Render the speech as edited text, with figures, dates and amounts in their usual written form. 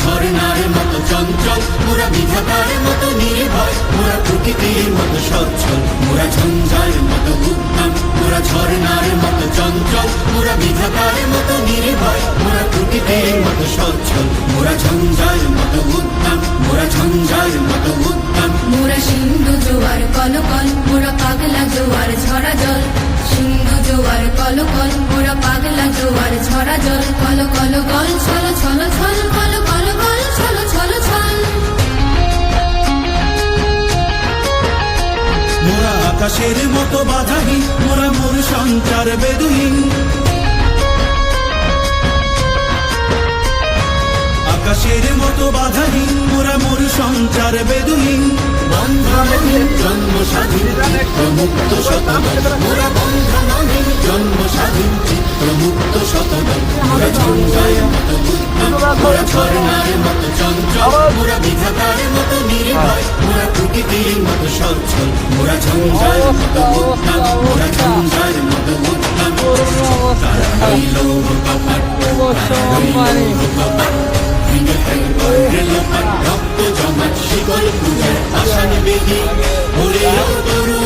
ঝর্ণার মতো চঞ্চল, মোরা বিধাতার মতো নির্ভয়, মোরা প্রকৃতির মতো সচ্ছল, মোরা ঝঞ্ঝার মতো উদ্যম। মোরা ঝর্ণার মতো চঞ্চল, মোরা বিধাতার মতো নির্ভয়, মোরা প্রকৃতির মতো সচ্ছল, মোরা ঝঞ্ঝার মতো উদ্যম, মোরা ঝঞ্ঝার মতো উদ্যম। মোরা সিন্ধু জোয়ার কলকল, মোরা পাগলা জোয়ার ঝরা জল। সিন্ধু জোয়ার কলকল, মোরা পাগলা জোয়ার ঝরা জল। কল কল গল ছল ছল ছল, কল কল গল ছল ছল ছল। মোরা আকাশের মতো বাধাহীন, মোরা মোর সঞ্চার বেদুহীন। আকাশের মতো বাধাহীন, মোরা মোর সঞ্চার বেদুহীন। বন্ধনহীন জন্ম স্বাধীন, চিত্রমুক্ত শতদল, মোরা বন্ধনহীন জন্ম স্বাধীন, চিত্রমুক্ত শতদল। মোরা ঝঞ্ঝার মতো উদ্যম, মোরা ঝর্ণার মতো চঞ্চল, মোরা বিধাতার মতো নির্ভয়, মোরা প্রকৃতির মতো সচ্ছল, মোরা ঝঞ্ঝার মতো উদ্যম, মোরা ঝঞ্ঝার মতো উদ্যম। তারা হইল কপাট, তারা হইল কপাট, ভেঙে ফেলবার রেলপাট, রক্ত জমাট শিকল পূজার আশান বেদি। ওরে তরু